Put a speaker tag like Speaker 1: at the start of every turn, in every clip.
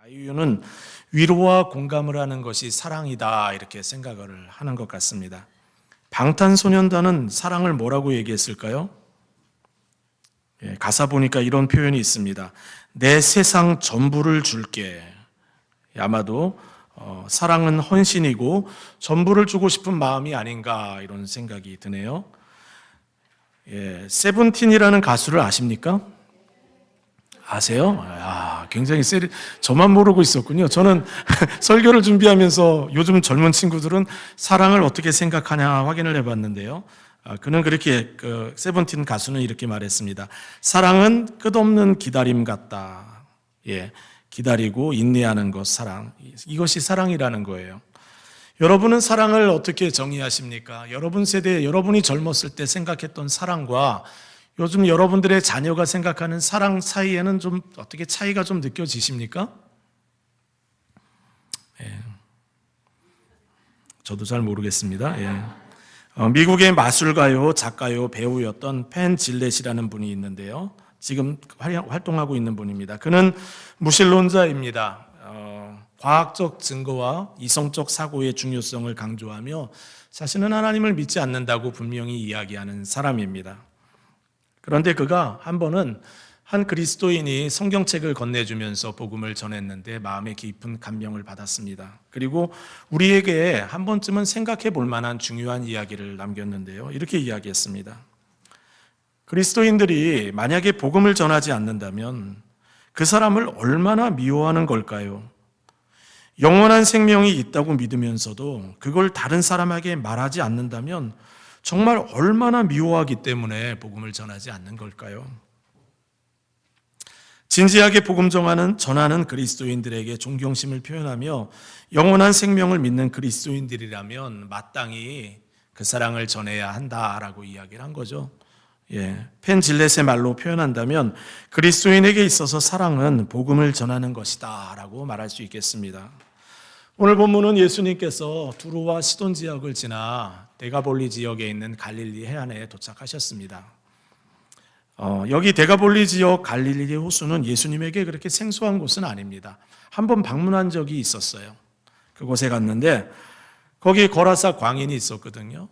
Speaker 1: 자유는 위로와 공감을 하는 것이 사랑이다 이렇게 생각을 하는 것 같습니다. 방탄소년단은 사랑을 뭐라고 얘기했을까요? 가사 보니까 이런 표현이 있습니다. 내 세상 전부를 줄게. 아마도 사랑은 헌신이고 전부를 주고 싶은 마음이 아닌가 이런 생각이 드네요. 세븐틴이라는 가수를 아십니까? 아세요? 굉장히 저만 모르고 있었군요. 저는 설교를 준비하면서 요즘 젊은 친구들은 사랑을 어떻게 생각하냐 확인을 해봤는데요. 그는 그렇게 세븐틴 가수는 이렇게 말했습니다. 사랑은 끝없는 기다림 같다. 기다리고 인내하는 것 사랑. 이것이 사랑이라는 거예요. 여러분은 사랑을 어떻게 정의하십니까? 여러분 세대, 여러분이 젊었을 때 생각했던 사랑과 요즘 여러분들의 자녀가 생각하는 사랑 사이에는 좀 어떻게 차이가 좀 느껴지십니까? 저도 잘 모르겠습니다. 미국의 마술가요, 작가요, 배우였던 펜 질렛이라는 분이 있는데요. 지금 활동하고 있는 분입니다. 그는 무신론자입니다. 과학적 증거와 이성적 사고의 중요성을 강조하며 자신은 하나님을 믿지 않는다고 분명히 이야기하는 사람입니다. 그런데 그가 한 번은 한 그리스도인이 성경책을 건네주면서 복음을 전했는데 마음에 깊은 감명을 받았습니다. 그리고 우리에게 한 번쯤은 생각해 볼 만한 중요한 이야기를 남겼는데요. 이렇게 이야기했습니다. 그리스도인들이 만약에 복음을 전하지 않는다면 그 사람을 얼마나 미워하는 걸까요? 영원한 생명이 있다고 믿으면서도 그걸 다른 사람에게 말하지 않는다면 정말 얼마나 미워하기 때문에 복음을 전하지 않는 걸까요? 진지하게 복음 전하는 그리스도인들에게 존경심을 표현하며 영원한 생명을 믿는 그리스도인들이라면 마땅히 그 사랑을 전해야 한다라고 이야기를 한 거죠. 펜 질렛의 말로 표현한다면 그리스도인에게 있어서 사랑은 복음을 전하는 것이다 라고 말할 수 있겠습니다. 오늘 본문은 예수님께서 두로와 시돈 지역을 지나 데가볼리 지역에 있는 갈릴리 해안에 도착하셨습니다. 여기 데가볼리 지역 갈릴리 호수는 예수님에게 그렇게 생소한 곳은 아닙니다. 한번 방문한 적이 있었어요. 그곳에 갔는데 거기 거라사 광인이 있었거든요.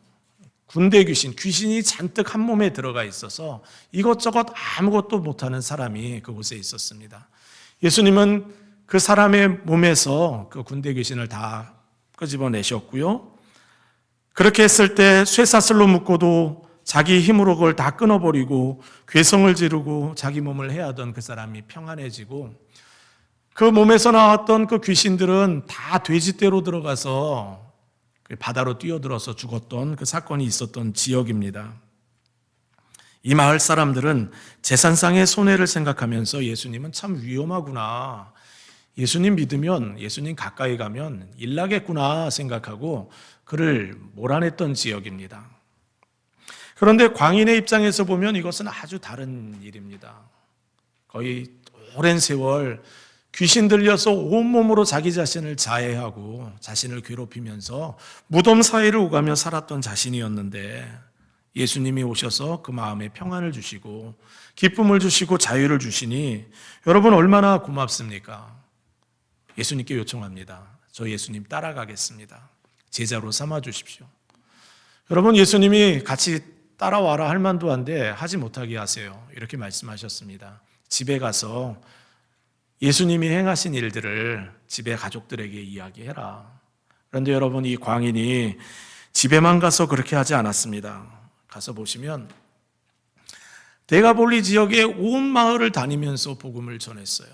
Speaker 1: 군대 귀신이 잔뜩 한 몸에 들어가 있어서 이것저것 아무것도 못하는 사람이 그곳에 있었습니다. 예수님은 그 사람의 몸에서 그 군대 귀신을 다 끄집어내셨고요. 그렇게 했을 때 쇠사슬로 묶고도 자기 힘으로 그걸 다 끊어버리고 괴성을 지르고 자기 몸을 해하던 그 사람이 평안해지고 그 몸에서 나왔던 그 귀신들은 다 돼지떼로 들어가서 바다로 뛰어들어서 죽었던 그 사건이 있었던 지역입니다. 이 마을 사람들은 재산상의 손해를 생각하면서 예수님은 참 위험하구나. 예수님 믿으면, 예수님 가까이 가면 일 나겠구나 생각하고 그를 몰아냈던 지역입니다. 그런데 광인의 입장에서 보면 이것은 아주 다른 일입니다. 거의 오랜 세월 귀신 들려서 온몸으로 자기 자신을 자해하고 자신을 괴롭히면서 무덤 사이를 오가며 살았던 자신이었는데 예수님이 오셔서 그 마음에 평안을 주시고 기쁨을 주시고 자유를 주시니 여러분 얼마나 고맙습니까? 예수님께 요청합니다. 저 예수님 따라가겠습니다. 제자로 삼아 주십시오. 여러분 예수님이 같이 따라와라 할 만도 한데 하지 못하게 하세요. 이렇게 말씀하셨습니다. 집에 가서 예수님이 행하신 일들을 집에 가족들에게 이야기해라. 그런데 여러분 이 광인이 집에만 가서 그렇게 하지 않았습니다. 가서 보시면 데가볼리 지역의 온 마을을 다니면서 복음을 전했어요.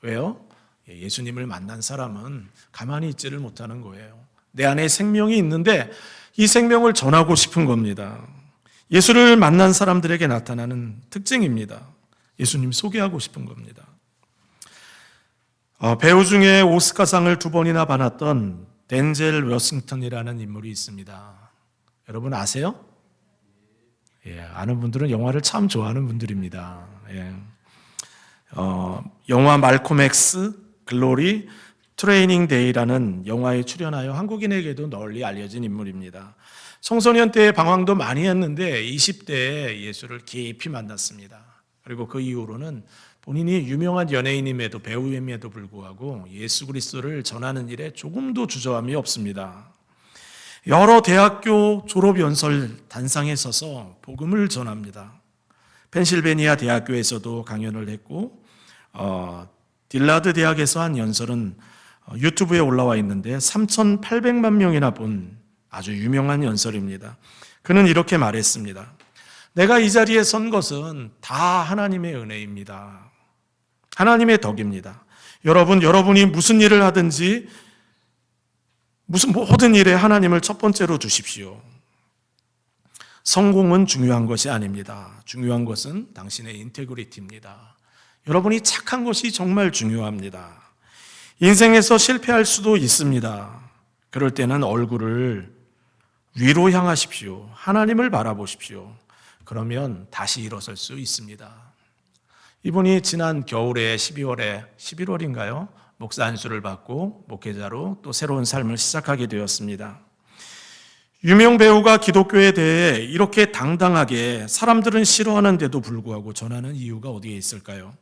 Speaker 1: 왜요? 예수님을 만난 사람은 가만히 있지를 못하는 거예요. 내 안에 생명이 있는데 이 생명을 전하고 싶은 겁니다. 예수를 만난 사람들에게 나타나는 특징입니다. 예수님 소개하고 싶은 겁니다. 배우 중에 오스카상을 2번이나 받았던 덴젤 워싱턴이라는 인물이 있습니다. 여러분 아세요? 아는 분들은 영화를 참 좋아하는 분들입니다. 영화 말콤 X, 글로리, 트레이닝 데이라는 영화에 출연하여 한국인에게도 널리 알려진 인물입니다. 청소년 때 방황도 많이 했는데 20대에 예수를 깊이 만났습니다. 그리고 그 이후로는 본인이 유명한 연예인임에도 배우임에도 불구하고 예수 그리스도를 전하는 일에 조금도 주저함이 없습니다. 여러 대학교 졸업 연설 단상에 서서 복음을 전합니다. 펜실베니아 대학교에서도 강연을 했고 딜라드 대학에서 한 연설은 유튜브에 올라와 있는데 3,800만 명이나 본 아주 유명한 연설입니다. 그는 이렇게 말했습니다. 내가 이 자리에 선 것은 다 하나님의 은혜입니다. 하나님의 덕입니다. 여러분이 무슨 일을 하든지 무슨 모든 일에 하나님을 첫 번째로 두십시오. 성공은 중요한 것이 아닙니다. 중요한 것은 당신의 인테그리티입니다. 여러분이 착한 것이 정말 중요합니다. 인생에서 실패할 수도 있습니다. 그럴 때는 얼굴을 위로 향하십시오. 하나님을 바라보십시오. 그러면 다시 일어설 수 있습니다. 이분이 지난 겨울에 11월인가요? 목사 안수를 받고 목회자로 또 새로운 삶을 시작하게 되었습니다. 유명 배우가 기독교에 대해 이렇게 당당하게 사람들은 싫어하는데도 불구하고 전하는 이유가 어디에 있을까요?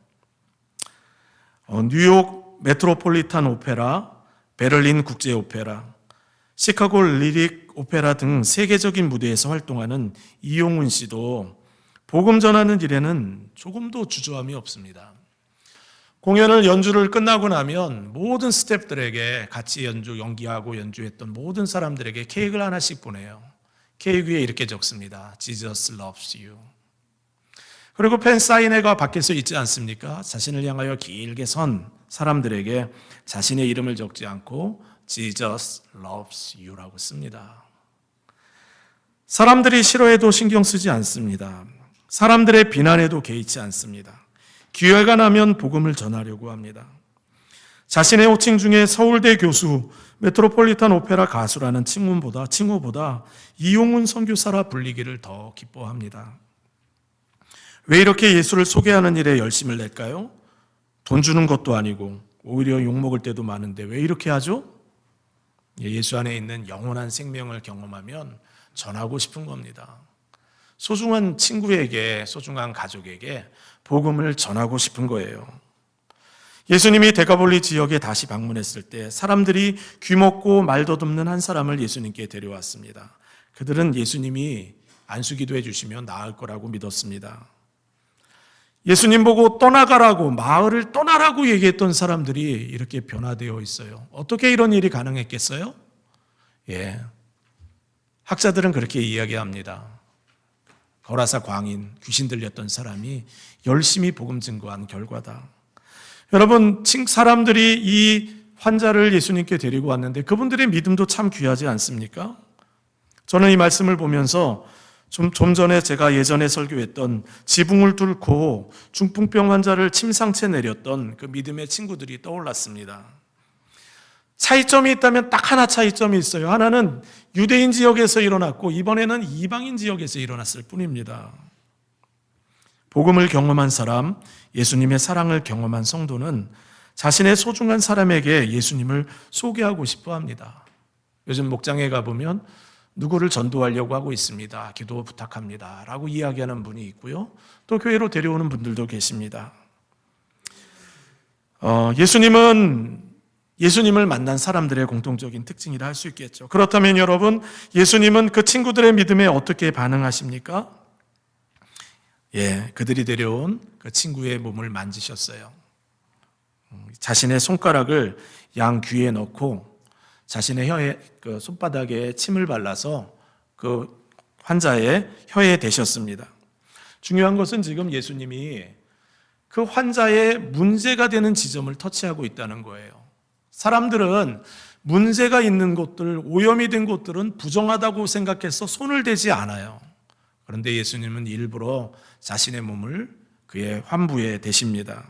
Speaker 1: 뉴욕 메트로폴리탄 오페라, 베를린 국제 오페라, 시카고 리릭 오페라 등 세계적인 무대에서 활동하는 이용훈 씨도 복음 전하는 일에는 조금도 주저함이 없습니다. 공연을 연주를 끝나고 나면 모든 스태프들에게 같이 연기하고 연주했던 모든 사람들에게 케이크를 하나씩 보내요. 케이크 위에 이렇게 적습니다. Jesus loves you. 그리고 팬 사인회가 밖에서 있지 않습니까? 자신을 향하여 길게 선 사람들에게 자신의 이름을 적지 않고 Jesus loves you라고 씁니다. 사람들이 싫어해도 신경 쓰지 않습니다. 사람들의 비난에도 개의치 않습니다. 기회가 나면 복음을 전하려고 합니다. 자신의 호칭 중에 서울대 교수, 메트로폴리탄 오페라 가수라는 칭호보다 이용훈 선교사라 불리기를 더 기뻐합니다. 왜 이렇게 예수를 소개하는 일에 열심을 낼까요? 돈 주는 것도 아니고 오히려 욕먹을 때도 많은데 왜 이렇게 하죠? 예수 안에 있는 영원한 생명을 경험하면 전하고 싶은 겁니다. 소중한 친구에게, 소중한 가족에게 복음을 전하고 싶은 거예요. 예수님이 데가볼리 지역에 다시 방문했을 때 사람들이 귀먹고 말 더듬는 한 사람을 예수님께 데려왔습니다. 그들은 예수님이 안수기도 해주시면 나을 거라고 믿었습니다. 예수님 보고 떠나가라고, 마을을 떠나라고 얘기했던 사람들이 이렇게 변화되어 있어요. 어떻게 이런 일이 가능했겠어요? 학자들은 그렇게 이야기합니다. 거라사 광인, 귀신 들렸던 사람이 열심히 복음 증거한 결과다. 여러분, 사람들이 이 환자를 예수님께 데리고 왔는데 그분들의 믿음도 참 귀하지 않습니까? 저는 이 말씀을 보면서 좀 전에 제가 예전에 설교했던 지붕을 뚫고 중풍병 환자를 침상채 내렸던 그 믿음의 친구들이 떠올랐습니다. 차이점이 있다면 딱 하나 차이점이 있어요. 하나는 유대인 지역에서 일어났고 이번에는 이방인 지역에서 일어났을 뿐입니다. 복음을 경험한 사람, 예수님의 사랑을 경험한 성도는 자신의 소중한 사람에게 예수님을 소개하고 싶어 합니다. 요즘 목장에 가보면 누구를 전도하려고 하고 있습니다. 기도 부탁합니다. 라고 이야기하는 분이 있고요. 또 교회로 데려오는 분들도 계십니다. 예수님을 만난 사람들의 공통적인 특징이라 할 수 있겠죠. 그렇다면 여러분, 예수님은 그 친구들의 믿음에 어떻게 반응하십니까? 그들이 데려온 그 친구의 몸을 만지셨어요. 자신의 손가락을 양 귀에 넣고 자신의 혀에, 그 손바닥에 침을 발라서 그 환자의 혀에 대셨습니다. 중요한 것은 지금 예수님이 그 환자의 문제가 되는 지점을 터치하고 있다는 거예요. 사람들은 문제가 있는 곳들, 오염이 된 곳들은 부정하다고 생각해서 손을 대지 않아요. 그런데 예수님은 일부러 자신의 몸을 그의 환부에 대십니다.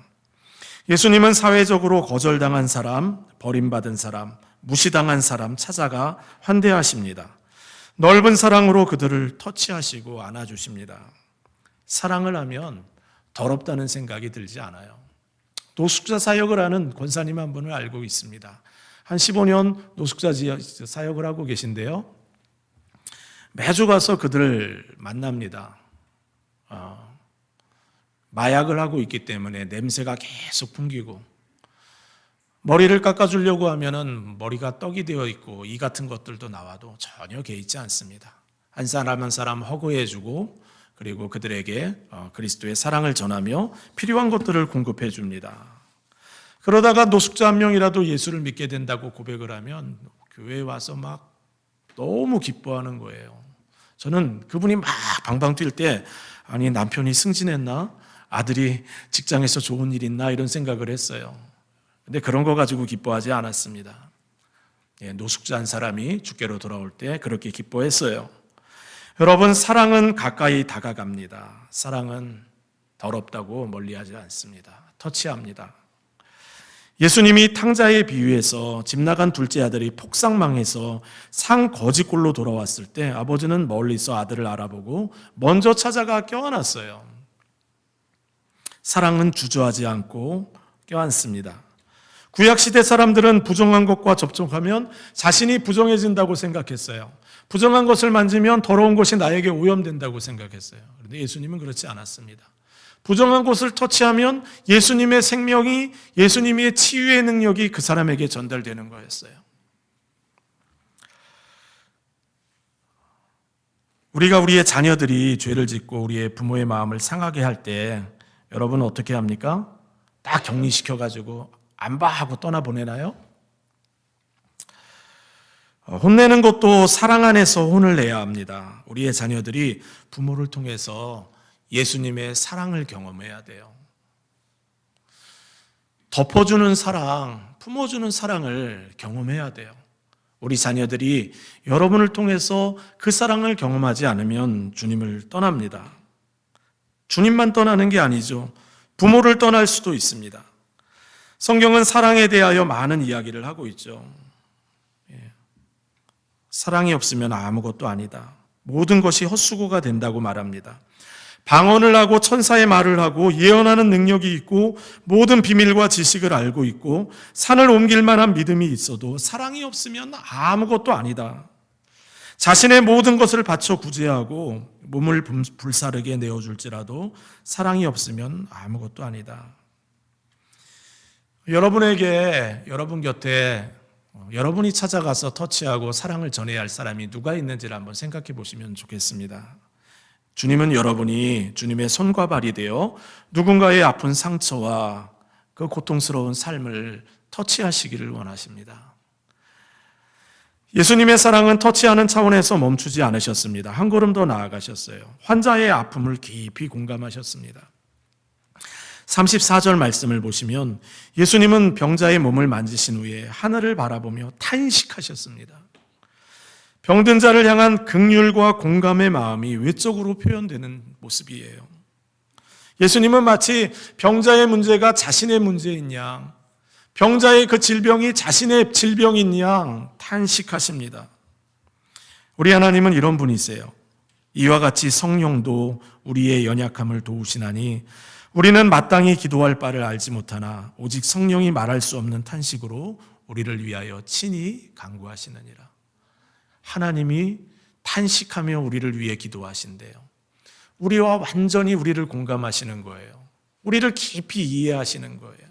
Speaker 1: 예수님은 사회적으로 거절당한 사람, 버림받은 사람, 무시당한 사람 찾아가 환대하십니다. 넓은 사랑으로 그들을 터치하시고 안아주십니다. 사랑을 하면 더럽다는 생각이 들지 않아요. 노숙자 사역을 하는 권사님 한 분을 알고 있습니다. 한 15년 노숙자 사역을 하고 계신데요. 매주 가서 그들을 만납니다. 마약을 하고 있기 때문에 냄새가 계속 풍기고, 머리를 깎아주려고 하면은 머리가 떡이 되어 있고 이 같은 것들도 나와도 전혀 개의치 않습니다. 한 사람 한 사람 허구해주고, 그리고 그들에게 그리스도의 사랑을 전하며 필요한 것들을 공급해 줍니다. 그러다가 노숙자 한 명이라도 예수를 믿게 된다고 고백을 하면 교회에 와서 막 너무 기뻐하는 거예요. 저는 그분이 막 방방 뛸 때, 아니 남편이 승진했나? 아들이 직장에서 좋은 일 있나? 이런 생각을 했어요. 근데 그런 거 가지고 기뻐하지 않았습니다. 노숙자 한 사람이 주께로 돌아올 때 그렇게 기뻐했어요. 여러분, 사랑은 가까이 다가갑니다. 사랑은 더럽다고 멀리하지 않습니다. 터치합니다. 예수님이 탕자의 비유에서 집 나간 둘째 아들이 폭삭망해서 상 거지꼴로 돌아왔을 때 아버지는 멀리서 아들을 알아보고 먼저 찾아가 껴안았어요. 사랑은 주저하지 않고 껴안습니다. 구약시대 사람들은 부정한 것과 접촉하면 자신이 부정해진다고 생각했어요. 부정한 것을 만지면 더러운 것이 나에게 오염된다고 생각했어요. 그런데 예수님은 그렇지 않았습니다. 부정한 것을 터치하면 예수님의 생명이, 예수님의 치유의 능력이 그 사람에게 전달되는 거였어요. 우리가 우리의 자녀들이 죄를 짓고 우리의 부모의 마음을 상하게 할 때 여러분 어떻게 합니까? 딱 격리시켜가지고 안 봐 하고 떠나보내나요? 혼내는 것도 사랑 안에서 혼을 내야 합니다. 우리의 자녀들이 부모를 통해서 예수님의 사랑을 경험해야 돼요. 덮어주는 사랑, 품어주는 사랑을 경험해야 돼요. 우리 자녀들이 여러분을 통해서 그 사랑을 경험하지 않으면 주님을 떠납니다. 주님만 떠나는 게 아니죠. 부모를 떠날 수도 있습니다. 성경은 사랑에 대하여 많은 이야기를 하고 있죠. 사랑이 없으면 아무것도 아니다. 모든 것이 헛수고가 된다고 말합니다. 방언을 하고 천사의 말을 하고 예언하는 능력이 있고 모든 비밀과 지식을 알고 있고 산을 옮길 만한 믿음이 있어도 사랑이 없으면 아무것도 아니다. 자신의 모든 것을 바쳐 구제하고 몸을 불사르게 내어줄지라도 사랑이 없으면 아무것도 아니다. 여러분에게, 여러분 곁에 여러분이 찾아가서 터치하고 사랑을 전해야 할 사람이 누가 있는지를 한번 생각해 보시면 좋겠습니다. 주님은 여러분이 주님의 손과 발이 되어 누군가의 아픈 상처와 그 고통스러운 삶을 터치하시기를 원하십니다. 예수님의 사랑은 터치하는 차원에서 멈추지 않으셨습니다. 한 걸음 더 나아가셨어요. 환자의 아픔을 깊이 공감하셨습니다. 34절 말씀을 보시면 예수님은 병자의 몸을 만지신 후에 하늘을 바라보며 탄식하셨습니다. 병든 자를 향한 긍휼과 공감의 마음이 외적으로 표현되는 모습이에요. 예수님은 마치 병자의 문제가 자신의 문제인 양, 병자의 그 질병이 자신의 질병인 양 탄식하십니다. 우리 하나님은 이런 분이세요. 이와 같이 성령도 우리의 연약함을 도우시나니 우리는 마땅히 기도할 바를 알지 못하나 오직 성령이 말할 수 없는 탄식으로 우리를 위하여 친히 간구하시느니라. 하나님이 탄식하며 우리를 위해 기도하신대요. 우리와 완전히 우리를 공감하시는 거예요. 우리를 깊이 이해하시는 거예요.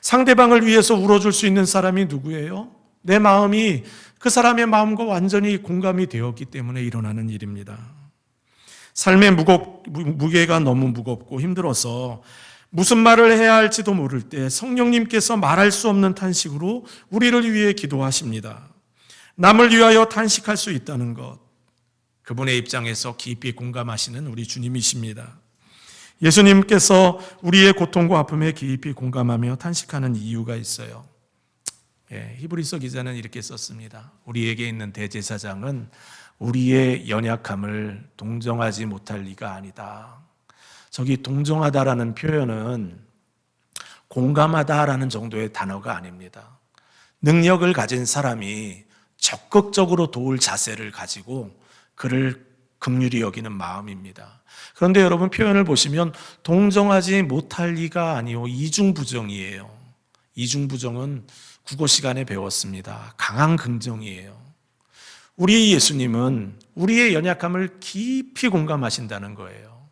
Speaker 1: 상대방을 위해서 울어줄 수 있는 사람이 누구예요? 내 마음이 그 사람의 마음과 완전히 공감이 되었기 때문에 일어나는 일입니다. 삶의 무게가 너무 무겁고 힘들어서 무슨 말을 해야 할지도 모를 때 성령님께서 말할 수 없는 탄식으로 우리를 위해 기도하십니다. 남을 위하여 탄식할 수 있다는 것, 그분의 입장에서 깊이 공감하시는 우리 주님이십니다. 예수님께서 우리의 고통과 아픔에 깊이 공감하며 탄식하는 이유가 있어요. 히브리서 기자는 이렇게 썼습니다. 우리에게 있는 대제사장은 우리의 연약함을 동정하지 못할 리가 아니다. 저기 동정하다라는 표현은 공감하다라는 정도의 단어가 아닙니다. 능력을 가진 사람이 적극적으로 도울 자세를 가지고 그를 긍휼히 여기는 마음입니다. 그런데 여러분 표현을 보시면 동정하지 못할 리가 아니요 이중부정이에요. 이중부정은 국어 시간에 배웠습니다. 강한 긍정이에요. 우리 예수님은 우리의 연약함을 깊이 공감하신다는 거예요.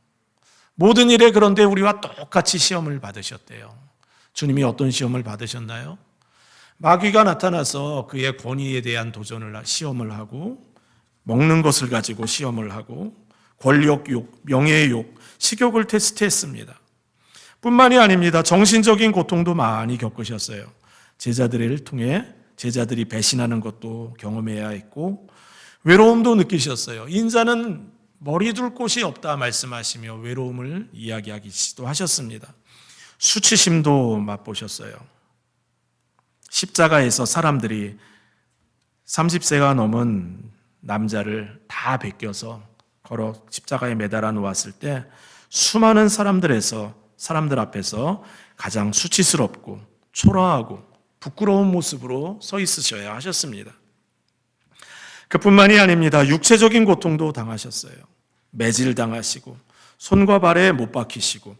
Speaker 1: 모든 일에 그런데 우리와 똑같이 시험을 받으셨대요. 주님이 어떤 시험을 받으셨나요? 마귀가 나타나서 그의 권위에 대한 시험을 하고, 먹는 것을 가지고 시험을 하고, 권력욕, 명예욕, 식욕을 테스트했습니다. 뿐만이 아닙니다. 정신적인 고통도 많이 겪으셨어요. 제자들을 통해 제자들이 배신하는 것도 경험해야 했고, 외로움도 느끼셨어요. 인자는 머리 둘 곳이 없다 말씀하시며 외로움을 이야기하기도 하셨습니다. 수치심도 맛보셨어요. 십자가에서 사람들이 30세가 넘은 남자를 다 베껴서 걸어 십자가에 매달아 놓았을 때 수많은 사람들 앞에서 가장 수치스럽고 초라하고 부끄러운 모습으로 서 있으셔야 하셨습니다. 그뿐만이 아닙니다. 육체적인 고통도 당하셨어요. 매질당하시고 손과 발에 못 박히시고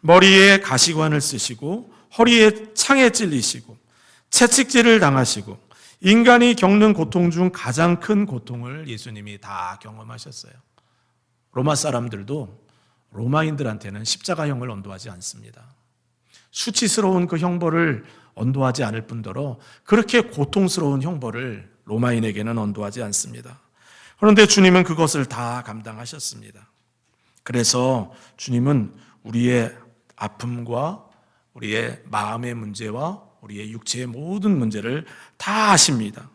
Speaker 1: 머리에 가시관을 쓰시고 허리에 창에 찔리시고 채찍질을 당하시고 인간이 겪는 고통 중 가장 큰 고통을 예수님이 다 경험하셨어요. 로마 사람들도 로마인들한테는 십자가형을 언도하지 않습니다. 수치스러운 그 형벌을 언도하지 않을 뿐더러 그렇게 고통스러운 형벌을 로마인에게는 언도하지 않습니다. 그런데 주님은 그것을 다 감당하셨습니다. 그래서 주님은 우리의 아픔과 우리의 마음의 문제와 우리의 육체의 모든 문제를 다 아십니다.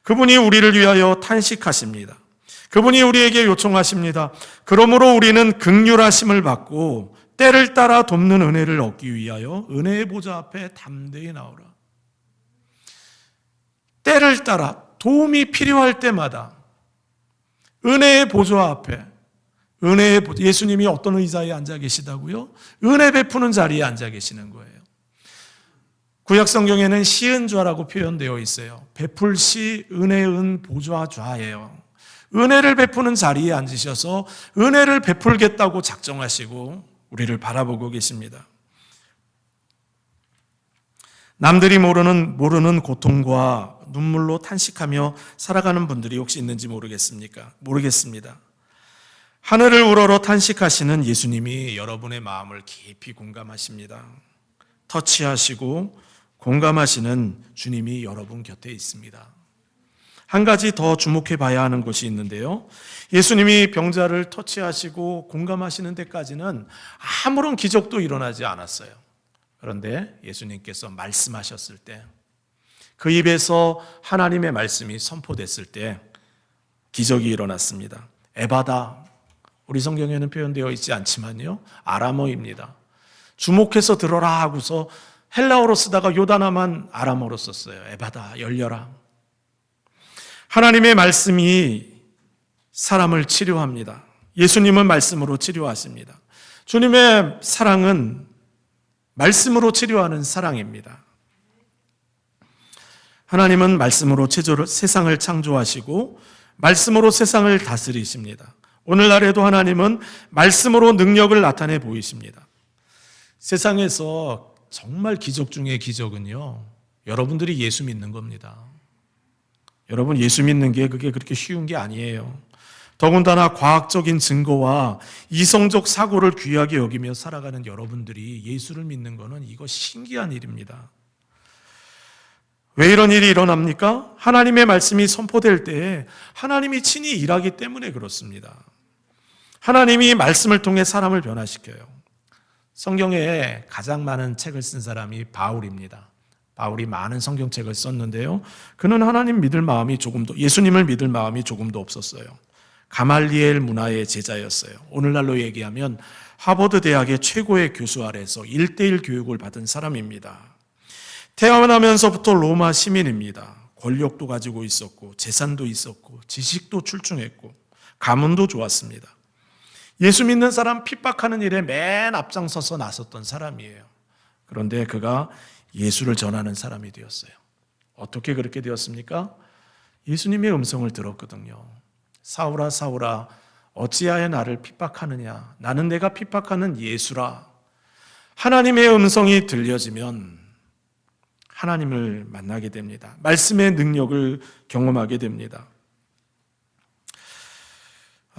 Speaker 1: 그분이 우리를 위하여 탄식하십니다. 그분이 우리에게 요청하십니다. 그러므로 우리는 긍휼하심을 받고 때를 따라 돕는 은혜를 얻기 위하여 은혜의 보좌 앞에 담대히 나오라. 때를 따라 도움이 필요할 때마다 은혜의 보좌 앞에 예수님이 어떤 의자에 앉아 계시다고요? 은혜 베푸는 자리에 앉아 계시는 거예요. 구약 성경에는 시은좌라고 표현되어 있어요. 베풀 시 은혜은 보좌 좌예요. 은혜를 베푸는 자리에 앉으셔서 은혜를 베풀겠다고 작정하시고 우리를 바라보고 계십니다. 남들이 모르는 고통과 눈물로 탄식하며 살아가는 분들이 혹시 있는지 모르겠습니다. 하늘을 우러러 탄식하시는 예수님이 여러분의 마음을 깊이 공감하십니다. 터치하시고 공감하시는 주님이 여러분 곁에 있습니다. 한 가지 더 주목해 봐야 하는 것이 있는데요. 예수님이 병자를 터치하시고 공감하시는 데까지는 아무런 기적도 일어나지 않았어요. 그런데 예수님께서 말씀하셨을 때, 그 입에서 하나님의 말씀이 선포됐을 때 기적이 일어났습니다. 에바다, 우리 성경에는 표현되어 있지 않지만요, 아람어입니다. 주목해서 들어라 하고서 헬라어로 쓰다가 요다나만 아람어로 썼어요. 에바다, 열려라. 하나님의 말씀이 사람을 치료합니다. 예수님은 말씀으로 치료하십니다. 주님의 사랑은 말씀으로 치료하는 사랑입니다. 하나님은 말씀으로 세상을 창조하시고 말씀으로 세상을 다스리십니다. 오늘날에도 하나님은 말씀으로 능력을 나타내 보이십니다. 세상에서 정말 기적 중의 기적은요, 여러분들이 예수 믿는 겁니다. 여러분, 예수 믿는 게 그게 그렇게 쉬운 게 아니에요. 더군다나 과학적인 증거와 이성적 사고를 귀하게 여기며 살아가는 여러분들이 예수를 믿는 것은 이거 신기한 일입니다. 왜 이런 일이 일어납니까? 하나님의 말씀이 선포될 때 하나님이 친히 일하기 때문에 그렇습니다. 하나님이 말씀을 통해 사람을 변화시켜요. 성경에 가장 많은 책을 쓴 사람이 바울입니다. 바울이 많은 성경책을 썼는데요. 그는 하나님 믿을 마음이 예수님을 믿을 마음이 조금도 없었어요. 가말리엘 문화의 제자였어요. 오늘날로 얘기하면 하버드 대학의 최고의 교수 아래서 1:1 교육을 받은 사람입니다. 태어나면서부터 로마 시민입니다. 권력도 가지고 있었고 재산도 있었고 지식도 출중했고 가문도 좋았습니다. 예수 믿는 사람 핍박하는 일에 맨 앞장서서 나섰던 사람이에요. 그런데 그가 예수를 전하는 사람이 되었어요. 어떻게 그렇게 되었습니까? 예수님의 음성을 들었거든요. 사울아 사울아 어찌하여 나를 핍박하느냐, 나는 내가 핍박하는 예수라. 하나님의 음성이 들려지면 하나님을 만나게 됩니다. 말씀의 능력을 경험하게 됩니다.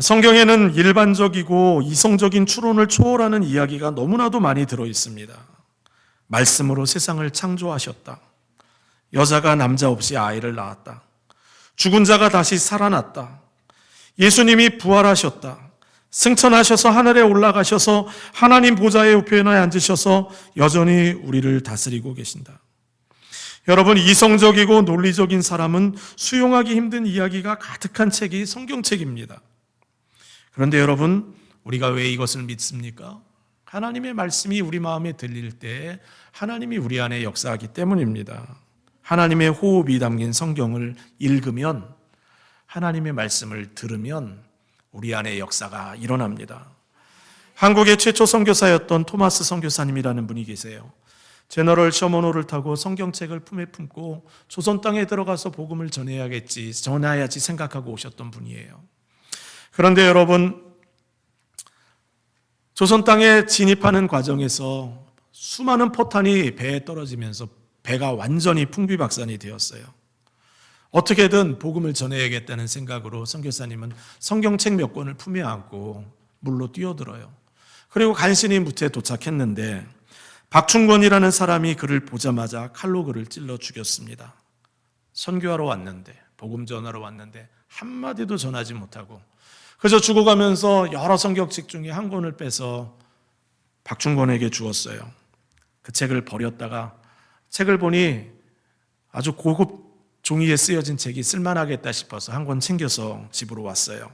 Speaker 1: 성경에는 일반적이고 이성적인 추론을 초월하는 이야기가 너무나도 많이 들어 있습니다. 말씀으로 세상을 창조하셨다. 여자가 남자 없이 아이를 낳았다. 죽은 자가 다시 살아났다. 예수님이 부활하셨다. 승천하셔서 하늘에 올라가셔서 하나님 보좌의 우편에 앉으셔서 여전히 우리를 다스리고 계신다. 여러분, 이성적이고 논리적인 사람은 수용하기 힘든 이야기가 가득한 책이 성경책입니다. 그런데 여러분, 우리가 왜 이것을 믿습니까? 하나님의 말씀이 우리 마음에 들릴 때 하나님이 우리 안에 역사하기 때문입니다. 하나님의 호흡이 담긴 성경을 읽으면, 하나님의 말씀을 들으면 우리 안에 역사가 일어납니다. 한국의 최초 선교사였던 토마스 선교사님이라는 분이 계세요. 제너럴 셔먼호를 타고 성경책을 품에 품고 조선 땅에 들어가서 복음을 전해야지 생각하고 오셨던 분이에요. 그런데 여러분, 조선 땅에 진입하는 과정에서 수많은 포탄이 배에 떨어지면서 배가 완전히 풍비박산이 되었어요. 어떻게든 복음을 전해야겠다는 생각으로 선교사님은 성경책 몇 권을 품에 안고 물로 뛰어들어요. 그리고 간신히 무트에 도착했는데 박충권이라는 사람이 그를 보자마자 칼로 그를 찔러 죽였습니다. 선교하러 왔는데, 복음 전하러 왔는데 한마디도 전하지 못하고 그래서 죽어가면서 여러 성경책 중에 한 권을 빼서 박충권에게 주었어요. 그 책을 버렸다가 책을 보니 아주 고급 종이에 쓰여진 책이 쓸만하겠다 싶어서 한 권 챙겨서 집으로 왔어요.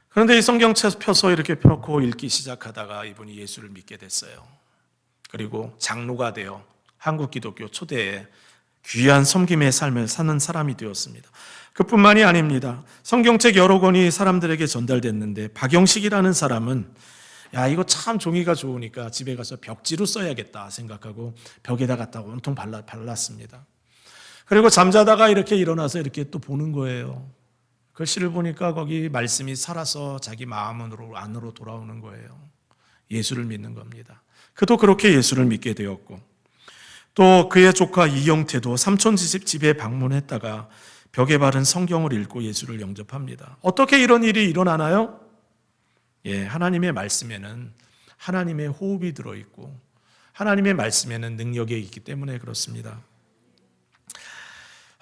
Speaker 1: 그런데 이 성경책 펴서 이렇게 펴놓고 읽기 시작하다가 이분이 예수를 믿게 됐어요. 그리고 장로가 되어 한국 기독교 초대에 귀한 섬김의 삶을 사는 사람이 되었습니다. 그뿐만이 아닙니다. 성경책 여러 권이 사람들에게 전달됐는데 박영식이라는 사람은 야, 이거 참 종이가 좋으니까 집에 가서 벽지로 써야겠다 생각하고 벽에다 갖다 온통 발랐습니다. 그리고 잠자다가 이렇게 일어나서 이렇게 또 보는 거예요. 글씨를 보니까 거기 말씀이 살아서 자기 마음으로 안으로 돌아오는 거예요. 예수를 믿는 겁니다. 그도 그렇게 예수를 믿게 되었고, 또 그의 조카 이영태도 삼촌 집에 방문했다가 벽에 바른 성경을 읽고 예수를 영접합니다. 어떻게 이런 일이 일어나나요? 하나님의 말씀에는 하나님의 호흡이 들어있고 하나님의 말씀에는 능력이 있기 때문에 그렇습니다.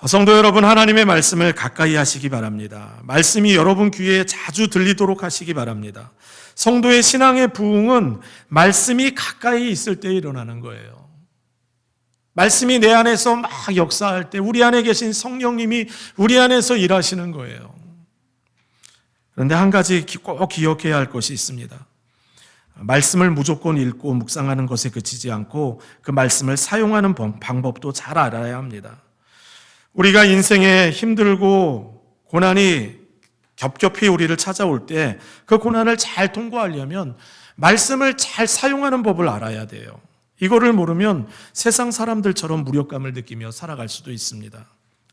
Speaker 1: 성도 여러분, 하나님의 말씀을 가까이 하시기 바랍니다. 말씀이 여러분 귀에 자주 들리도록 하시기 바랍니다. 성도의 신앙의 부흥은 말씀이 가까이 있을 때 일어나는 거예요. 말씀이 내 안에서 막 역사할 때 우리 안에 계신 성령님이 우리 안에서 일하시는 거예요. 그런데 한 가지 꼭 기억해야 할 것이 있습니다. 말씀을 무조건 읽고 묵상하는 것에 그치지 않고 그 말씀을 사용하는 방법도 잘 알아야 합니다. 우리가 인생에 힘들고 고난이 겹겹이 우리를 찾아올 때 그 고난을 잘 통과하려면 말씀을 잘 사용하는 법을 알아야 돼요. 이거를 모르면 세상 사람들처럼 무력감을 느끼며 살아갈 수도 있습니다.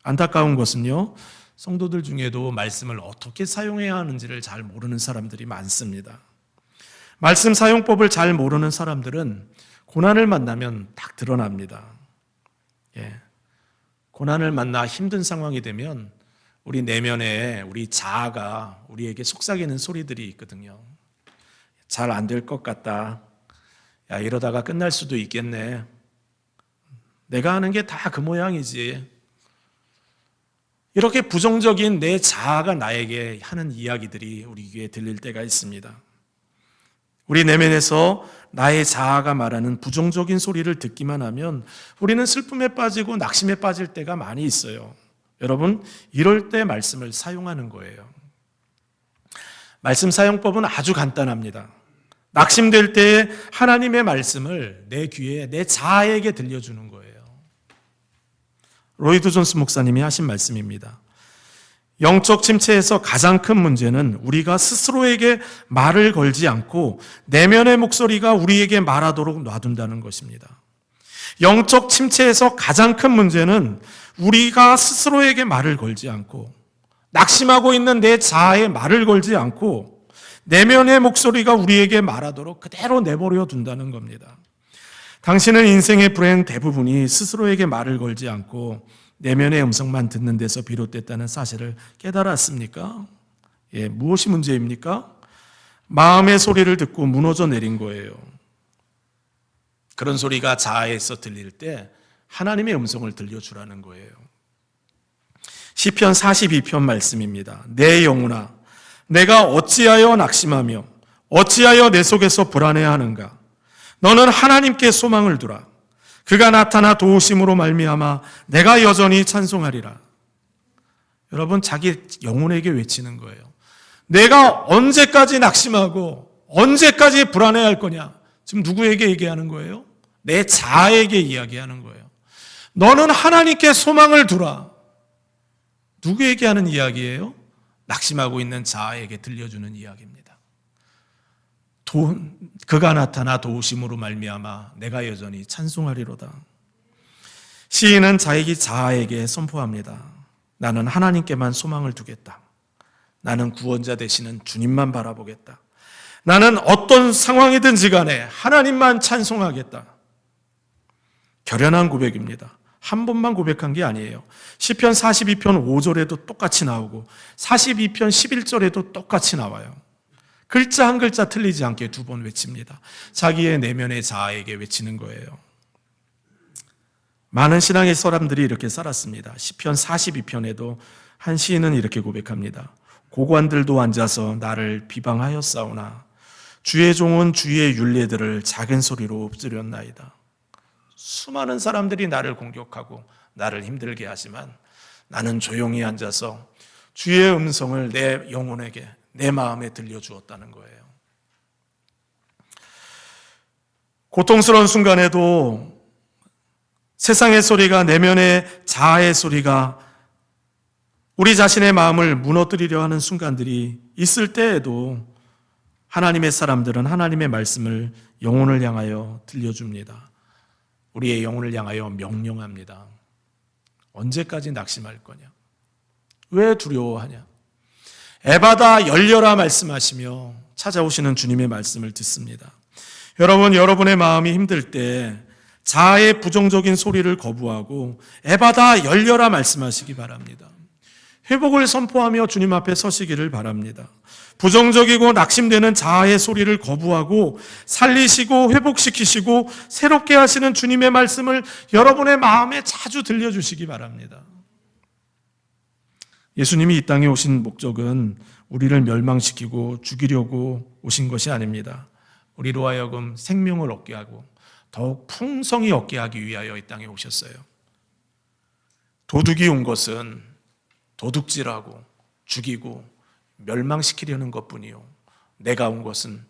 Speaker 1: 안타까운 것은요, 성도들 중에도 말씀을 어떻게 사용해야 하는지를 잘 모르는 사람들이 많습니다. 말씀 사용법을 잘 모르는 사람들은 고난을 만나면 딱 드러납니다. 고난을 만나 힘든 상황이 되면 우리 내면에 우리 자아가 우리에게 속삭이는 소리들이 있거든요. 잘 안 될 것 같다. 야, 이러다가 끝날 수도 있겠네. 내가 하는 게 다 그 모양이지. 이렇게 부정적인 내 자아가 나에게 하는 이야기들이 우리 귀에 들릴 때가 있습니다. 우리 내면에서 나의 자아가 말하는 부정적인 소리를 듣기만 하면 우리는 슬픔에 빠지고 낙심에 빠질 때가 많이 있어요. 여러분, 이럴 때 말씀을 사용하는 거예요. 말씀 사용법은 아주 간단합니다. 낙심될 때에 하나님의 말씀을 내 귀에, 내 자아에게 들려주는 거예요. 로이드 존스 목사님이 하신 말씀입니다. 영적 침체에서 가장 큰 문제는 우리가 스스로에게 말을 걸지 않고 내면의 목소리가 우리에게 말하도록 놔둔다는 것입니다. 영적 침체에서 가장 큰 문제는 우리가 스스로에게 말을 걸지 않고 낙심하고 있는 내 자아에 말을 걸지 않고 내면의 목소리가 우리에게 말하도록 그대로 내버려 둔다는 겁니다. 당신은 인생의 불행 대부분이 스스로에게 말을 걸지 않고 내면의 음성만 듣는 데서 비롯됐다는 사실을 깨달았습니까? 무엇이 문제입니까? 마음의 소리를 듣고 무너져 내린 거예요. 그런 소리가 자아에서 들릴 때 하나님의 음성을 들려주라는 거예요. 시편 42편 말씀입니다. 내 영혼아, 내가 어찌하여 낙심하며 어찌하여 내 속에서 불안해하는가? 너는 하나님께 소망을 두라. 그가 나타나 도우심으로 말미암아 내가 여전히 찬송하리라. 여러분, 자기 영혼에게 외치는 거예요. 내가 언제까지 낙심하고 언제까지 불안해할 거냐? 지금 누구에게 얘기하는 거예요? 내 자아에게 이야기하는 거예요. 너는 하나님께 소망을 두라. 누구에게 하는 이야기예요? 낙심하고 있는 자아에게 들려주는 이야기입니다. 그가 나타나 도우심으로 말미암아 내가 여전히 찬송하리로다. 시인은 자기 자아에게 선포합니다. 나는 하나님께만 소망을 두겠다. 나는 구원자 되시는 주님만 바라보겠다. 나는 어떤 상황이든지 간에 하나님만 찬송하겠다. 결연한 고백입니다. 한 번만 고백한 게 아니에요. 시편 42편 5절에도 똑같이 나오고 42편 11절에도 똑같이 나와요. 글자 한 글자 틀리지 않게 2번 외칩니다. 자기의 내면의 자아에게 외치는 거예요. 많은 신앙의 사람들이 이렇게 살았습니다. 시편 42편에도 한 시인은 이렇게 고백합니다. 고관들도 앉아서 나를 비방하였사오나 주의 종은 주의 율례들을 작은 소리로 엎드렸나이다. 수많은 사람들이 나를 공격하고 나를 힘들게 하지만 나는 조용히 앉아서 주의 음성을 내 영혼에게, 내 마음에 들려주었다는 거예요. 고통스러운 순간에도 세상의 소리가, 내면의 자아의 소리가 우리 자신의 마음을 무너뜨리려 하는 순간들이 있을 때에도 하나님의 사람들은 하나님의 말씀을 영혼을 향하여 들려줍니다. 우리의 영혼을 향하여 명령합니다. 언제까지 낙심할 거냐? 왜 두려워하냐? 에바다 열려라 말씀하시며 찾아오시는 주님의 말씀을 듣습니다. 여러분, 여러분의 마음이 힘들 때 자아의 부정적인 소리를 거부하고 에바다 열려라 말씀하시기 바랍니다. 회복을 선포하며 주님 앞에 서시기를 바랍니다. 부정적이고 낙심되는 자아의 소리를 거부하고 살리시고 회복시키시고 새롭게 하시는 주님의 말씀을 여러분의 마음에 자주 들려주시기 바랍니다. 예수님이 이 땅에 오신 목적은 우리를 멸망시키고 죽이려고 오신 것이 아닙니다. 우리로 하여금 생명을 얻게 하고 더욱 풍성히 얻게 하기 위하여 이 땅에 오셨어요. 도둑이 온 것은 도둑질하고 죽이고 멸망시키려는 것뿐이요, 내가 온 것은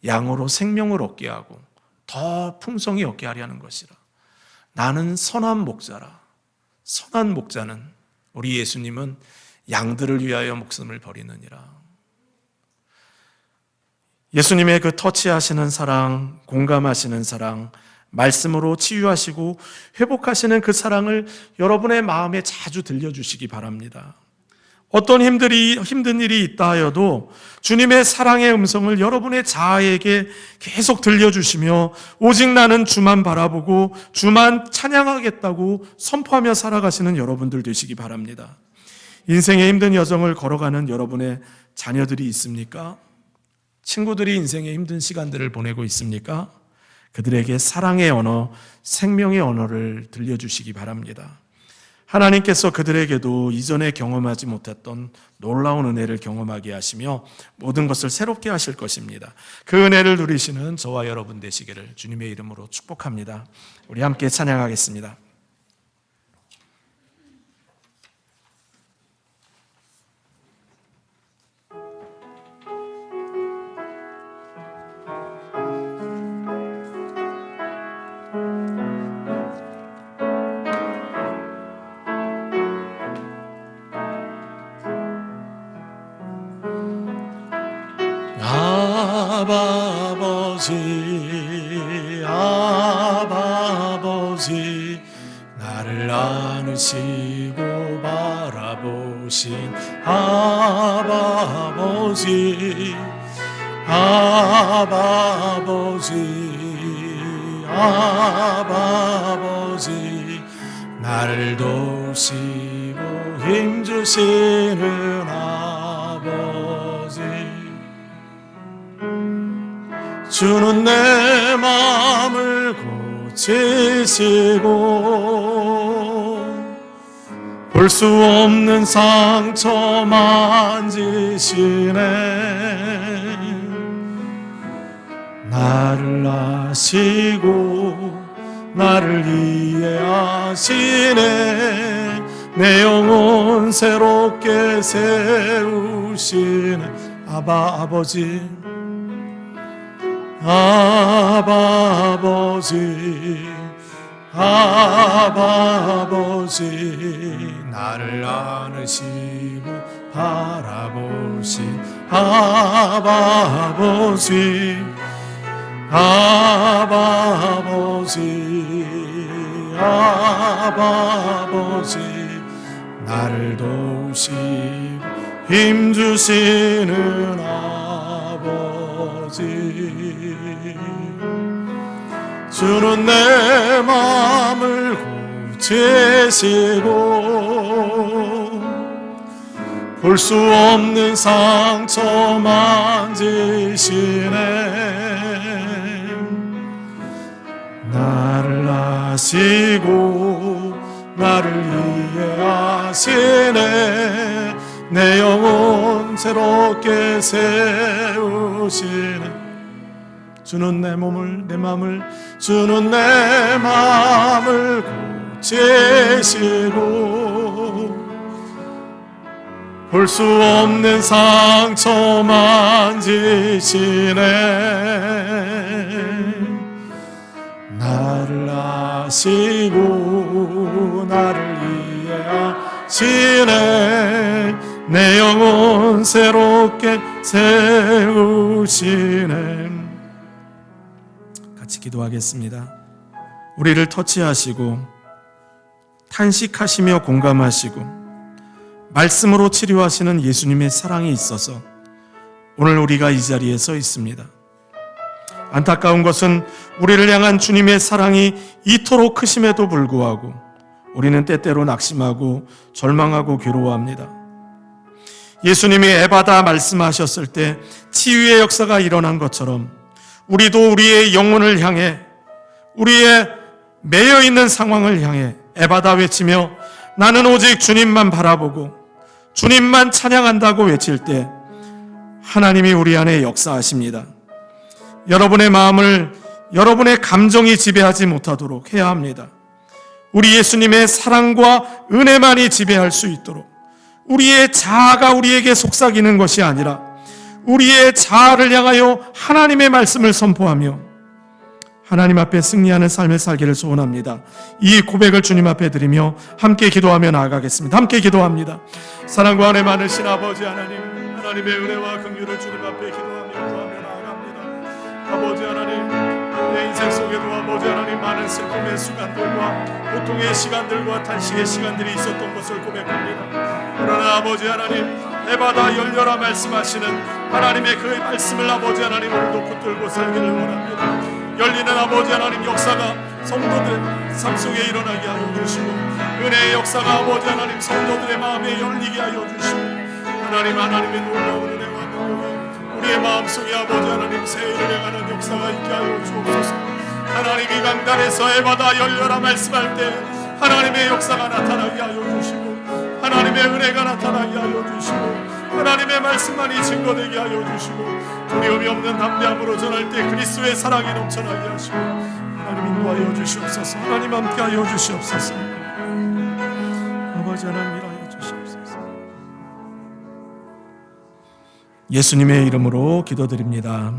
Speaker 1: 양으로 생명을 얻게 하고 더 풍성히 얻게 하려는 것이라. 나는 선한 목자라. 선한 목자는, 우리 예수님은 양들을 위하여 목숨을 버리느니라. 예수님의 그 터치하시는 사랑, 공감하시는 사랑, 말씀으로 치유하시고 회복하시는 그 사랑을 여러분의 마음에 자주 들려주시기 바랍니다. 어떤 힘든 일이 있다 하여도 주님의 사랑의 음성을 여러분의 자아에게 계속 들려주시며 오직 나는 주만 바라보고 주만 찬양하겠다고 선포하며 살아가시는 여러분들 되시기 바랍니다. 인생의 힘든 여정을 걸어가는 여러분의 자녀들이 있습니까? 친구들이 인생의 힘든 시간들을 보내고 있습니까? 그들에게 사랑의 언어, 생명의 언어를 들려주시기 바랍니다. 하나님께서 그들에게도 이전에 경험하지 못했던 놀라운 은혜를 경험하게 하시며 모든 것을 새롭게 하실 것입니다. 그 은혜를 누리시는 저와 여러분 되시기를 주님의 이름으로 축복합니다. 우리 함께 찬양하겠습니다. 아버지 나를 안으시고 바라보신 아버지 나를 도우시고 힘주시는 아버지 주는 내 마음을 고치시고 볼 수 없는 상처 만지시네. 나를 아시고 나를 이해하시네. 내 영혼 새롭게 세우시네. 아바 아버지, 아바 아버지, 아바 아버지, 나를 안으시고 바라보신 아바 아버지, 아바 아버지, 아바 아버지, 나를 도우시고 힘주시는 아버지. 주는 내 마음을 고치시고 볼 수 없는 상처 만지시네. 나를 아시고 나를 이해하시네. 내 영혼 새롭게 세우시네. 주는 내 몸을, 내 마음을, 주는 내 마음을 고치시고 볼 수 없는 상처 만지시네. 나를 아시고 나를 이해하시네. 내 영혼 새롭게 세우시네. 같이 기도하겠습니다. 우리를 터치하시고 탄식하시며 공감하시고 말씀으로 치료하시는 예수님의 사랑이 있어서 오늘 우리가 이 자리에 서 있습니다. 안타까운 것은 우리를 향한 주님의 사랑이 이토록 크심에도 불구하고 우리는 때때로 낙심하고 절망하고 괴로워합니다. 예수님이 에바다 말씀하셨을 때 치유의 역사가 일어난 것처럼 우리도 우리의 영혼을 향해, 우리의 매여있는 상황을 향해 에바다 외치며 나는 오직 주님만 바라보고 주님만 찬양한다고 외칠 때 하나님이 우리 안에 역사하십니다. 여러분의 마음을 여러분의 감정이 지배하지 못하도록 해야 합니다. 우리 예수님의 사랑과 은혜만이 지배할 수 있도록, 우리의 자아가 우리에게 속삭이는 것이 아니라 우리의 자아를 향하여 하나님의 말씀을 선포하며 하나님 앞에 승리하는 삶을 살기를 소원합니다. 이 고백을 주님 앞에 드리며 함께 기도하며 나아가겠습니다. 함께 기도합니다. 사랑과 은혜 많으신 아버지 하나님, 하나님의 은혜와 긍휼을 주님 앞에 기도하며 구하며 나아갑니다. 아버지 하나님, 내 인생 속에도 아버지 하나님 많은 슬픔의 시간들과 고통의 시간들과 탄식의 시간들이 있었던 것을 고백합니다. 그러나 아버지 하나님, 에바다 열려라 말씀하시는 하나님의 그 말씀을 아버지 하나님 오늘도 붙들고 살기를 원합니다. 열리는 아버지 하나님 역사가 성도들의 삶 속에 일어나게 하여 주시고, 은혜의 역사가 아버지 하나님 성도들의 마음에 열리게 하여 주시고, 하나님의 놀라운 은혜와 능력이 우리의 마음속에 아버지 하나님 새 일을 행하는 역사가 있게 하여 주옵소서. 하나님이 강단에서 에바다 열려라 말씀할 때 하나님의 역사가 나타나게 하여 주시고, 하나님의 은혜가 나타나게 하여 주시고, 하나님의 말씀만이 증거되게 하여 주시고, 두려움이 없는 담대함으로 전할 때 그리스도의 사랑이 넘쳐나게 하시고, 하나님 인도하여 주시옵소서. 하나님 함께 하여 주시옵소서. 아버지 하나님 일하여 주시옵소서. 예수님의 이름으로 기도드립니다.